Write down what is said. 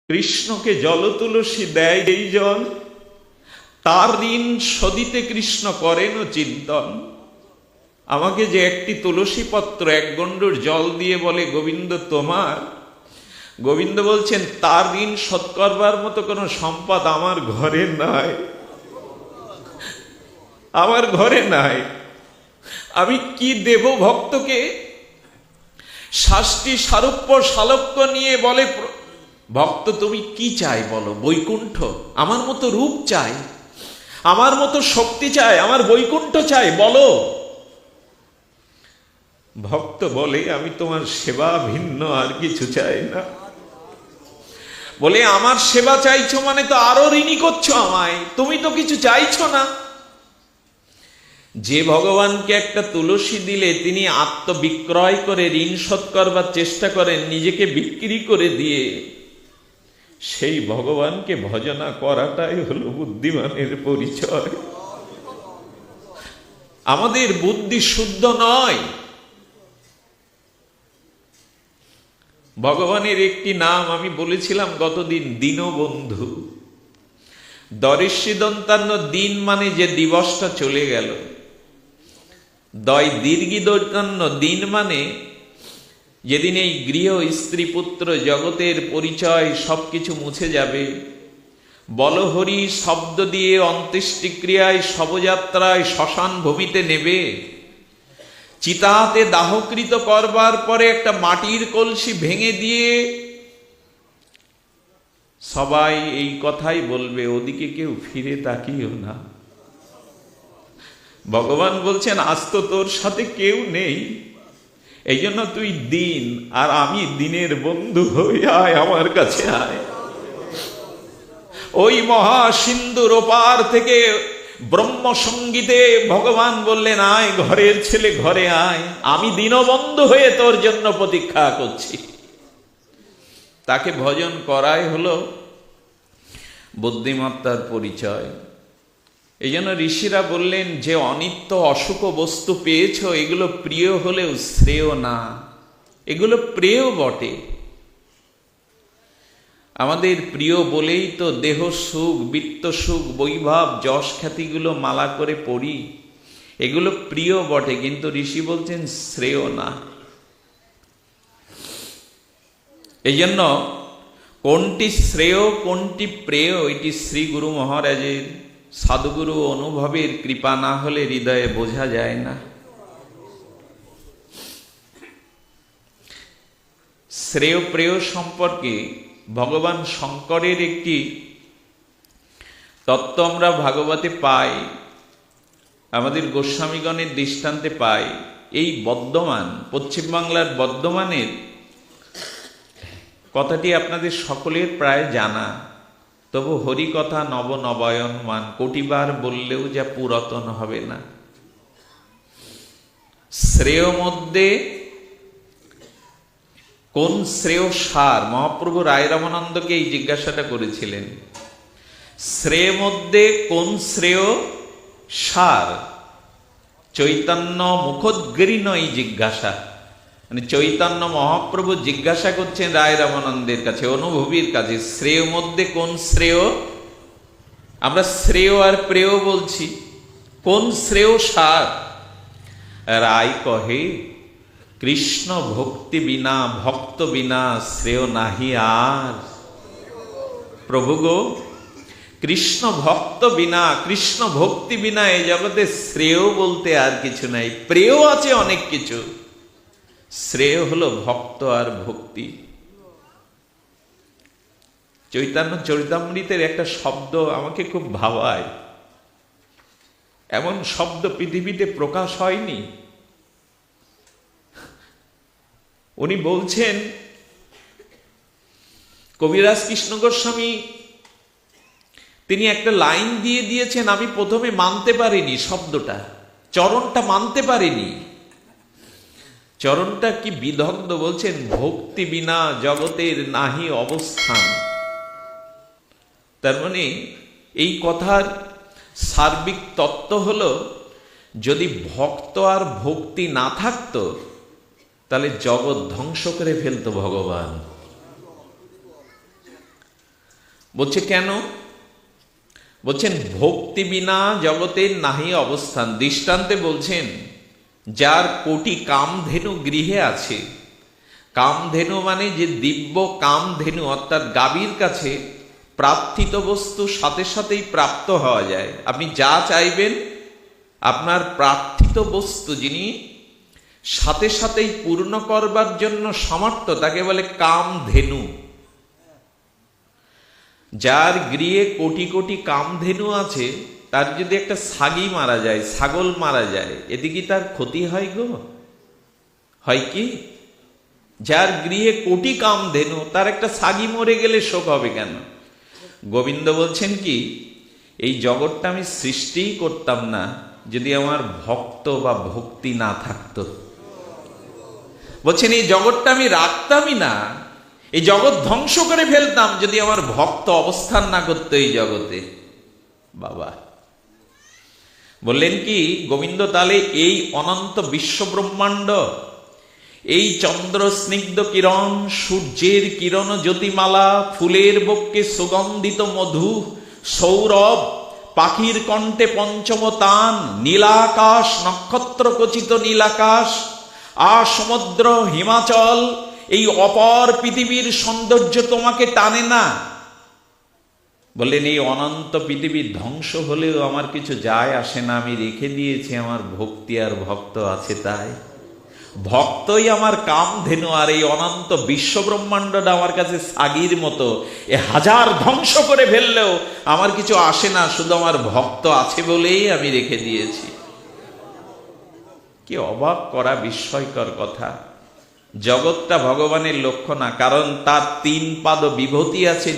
কৃষ্ণকে জলতুলসী দেয় এই জন, তার ঋণ শোধিতে কৃষ্ণ করেন চিন্তন। আমাকে যে একটি তুলসী পত্র এক গণ্ডূর জল দিয়ে বলে গোবিন্দ তোমার, গোবিন্দ বলছেন তার ঋণ শোধ করবার মতো কোনো সম্পদ আমার ঘরে নাই, আমার ঘরে নাই। আমি কি দেব ভক্তকে? শাস্তি সারূপ্য শালক্য নিয়ে বলে ভক্ত তুমি কি চাই বলো? বৈকুণ্ঠ? আমার মতো রূপ চাই, আমার মতো শক্তি চাই, আমার বৈকুণ্ঠ চাই, বলো। ভক্ত বলে আমি তোমার সেবা ভিন্ন আর কিছু চাই না। বলে আমার সেবা চাইছো মানে তো আরো ঋণী করছো আমায়, তুমি তো কিছু চাইছো না। যে ভগবানকে একটা তুলসী দিলে তিনি আত্মবিক্রয় করে ঋণ শোধ করবার চেষ্টা করেন, নিজেকে বিক্রি করে দিয়ে, সেই ভগবানকে ভজনা করাটাই হলো বুদ্ধিমানের পরিচয়। আমাদের বুদ্ধি শুদ্ধ নয়। ভগবানের একটি নাম আমি বলেছিলাম গতদিন, দীনবন্ধু। দরিষ্যি দন্তান্ন দিন মানে যে দিবসটা চলে গেল, দয় দীর্ঘি দন্তান্ন দিন মানে যেদিন এই গৃহ স্ত্রী পুত্র জগতের পরিচয় সবকিছু মুছে যাবে। বলহরি শব্দ দিয়ে অন্ত্যেষ্টিক্রিয়ায় শবযাত্রায় শ্মশান ভূমিতে নেবে, চিতাতে দাহকৃত করবার পরে একটা মাটির কলসি ভেঙে দিয়ে সবাই এই কথাই বলবে, ওদিকে কেউ ফিরে তাকিও না। ভগবান বলছেন আজ তো তোর সাথে কেউ নেই, এই জন্য তুই দিন আর আমি দিনের বন্ধু হই, আয় আমার কাছে আয়। ওই মহা সিন্ধুর ওপার থেকে ব্রহ্ম সঙ্গীতে ভগবান বললেন আয় ঘরের ছেলে ঘরে আয়, আমি দীনবন্ধু হয়ে তোর জন্য প্রতীক্ষা করছি। তাকে ভজন করাই হলো বুদ্ধিমত্তার পরিচয়। এই জন্য ঋষিরা বললেন যে অনিত্য অসুখ বস্তু পেয়েছ, এগুলো প্রিয় হলেও শ্রেয় না, এগুলো প্রিয় বটে। আমাদের প্রিয় বলেই তো দেহ সুখ, বৃত্ত সুখ, বৈভব, যশ খ্যাতিগুলো মালা করে পড়ি, এগুলো প্রিয় বটে, কিন্তু ঋষি বলছেন শ্রেয় না। এই জন্য কোনটি শ্রেয় কোনটি প্রেয়, এটি শ্রী গুরু মহারাজের সাধুগুরু অনুভবের কৃপা না হলে হৃদয়ে বোঝা যায় না। শ্রেয় প্রেয় সম্পর্কে ভগবান শঙ্করের একটি তত্ত্ব আমরা ভাগবতে পাই, আমাদের গোস্বামীগণের দৃষ্টান্তে পাই। এই বর্ধমান, পশ্চিমবাংলার বর্ধমানের কথাটি আপনাদের সকলের প্রায় জানা, তবু হরিকথা নব নবায়নমান, কোটিবার বললেও যা পুরাতন হবে না। শ্রেয় মধ্যে কোন শ্রেয় সার? মহাপ্রভু রায় রামানন্দকে এই জিজ্ঞাসাটা করেছিলেন, শ্রেয় মধ্যে কোন শ্রেয় সার? চৈতন্য মুখোদ্গীর্ণ এই জিজ্ঞাসা, মানে চৈতন্য মহাপ্রভু জিজ্ঞাসা করছেন রায় রামানন্দের কাছে, অনুভবীর কাছে, শ্রেয় মধ্যে কোন শ্রেয়? আমরা শ্রেয় আর প্রেয় বলছি, কোন শ্রেয় সার? রায় কহে কৃষ্ণ ভক্তি বিনা, ভক্ত বিনা শ্রেয় নাহি আর। প্রভু গো, কৃষ্ণ ভক্ত বিনা, কৃষ্ণ ভক্তি বিনা এই জগতে শ্রেয় বলতে আর কিছু নাই। প্রেয় আছে অনেক কিছু, শ্রেয় হলো ভক্ত আর ভক্তি। চৈতন্য চরিতামৃতের একটা শব্দ আমাকে খুব ভাবায়, এমন শব্দ পৃথিবীতে প্রকাশ হয়নি। উনি বলছেন, কবিরাজ কৃষ্ণ গোস্বামী তিনি একটা লাইন দিয়ে দিয়েছেন, আমি প্রথমে মানতে পারিনি শব্দটা, চরণটা মানতে পারিনি। চরণটা কি বিদগ্ধ, বলছেন ভক্তি বিনা জগতের নাহি অবস্থান। তার মানে এই কথার সার্বিক তত্ত্ব হলো, যদি ভক্ত আর ভক্তি না থাকতো তাহলে জগৎ ধ্বংস করে ফেলতো ভগবান। বলছে কেন? বলছেন ভক্তি বিনা জগতের নাহি অবস্থান। দৃষ্টান্তে বলছেন, যার কোটি কামধেনু গৃহে আছে, কামধেনু মানে যে দিব্য কামধেনু, অর্থাৎ গাভীর কাছে প্রার্থিত বস্তু সাথে সাথেই প্রাপ্ত হওয়া যায়। আপনি যা চাইবেন আপনার প্রার্থিত বস্তু যিনি সাথে সাথেই পূর্ণ করবার জন্য সমর্থ, তাকে বলে কামধেনু। যার গৃহে কোটি কোটি কামধেনু আছে, তার যদি একটা ছাগি মারা যায়, ছাগল মারা যায়, এদিকে তার ক্ষতি হয় গো? হয় কি? যার গৃহে কোটি কামধেনু, তার একটা ছাগি মরে গেলে শোক হবে কেন? গোবিন্দ বলছেন কি, এই জগৎটা আমি সৃষ্টিই করতাম না যদি আমার ভক্ত বা ভক্তি না থাকতো। বলছেন এই জগৎটা আমি রাখতামই না, এই জগৎ ধ্বংস করে ফেলতাম যদি আমার ভক্ত অবস্থান না করতো এই জগতে। বাবা বললেন কি গোবিন্দ, তাহলে এই অনন্ত বিশ্ব ব্রহ্মাণ্ড, এই চন্দ্র স্নিগ্ধ কিরণ, সূর্যের কিরণ জ্যোতিমালা, ফুলের বক্ষে সুগন্ধিত মধু, সৌরভ, পাখির কণ্ঠে পঞ্চম তান, নীলাকাশ, নক্ষত্র খচিত নীলাকাশ, সমুদ্র, হিমাচল, এই অপার পৃথিবীর সৌন্দর্য তোমাকে টানে না? বললেন এই অনন্ত পৃথিবীর ধ্বংস হলেও আমার কিছু যায় আসে না, আমি রেখে দিয়েছি আমার ভক্তি আর ভক্ত আছে। তাই ভক্তই আমার কামধেনু, আর এই অনন্ত বিশ্ব ব্রহ্মাণ্ডটা আমার কাছে ছাগির মতো। এ হাজার ধ্বংস করে ফেললেও আমার কিছু আসে না, শুধু আমার ভক্ত আছে বলেই আমি রেখে দিয়েছি। কি অবাক করা বিস্ময়কর কথা! জগৎটা ভগবানের লক্ষ্য না, কারণ তার তিন পাদ বিভূতি আছে।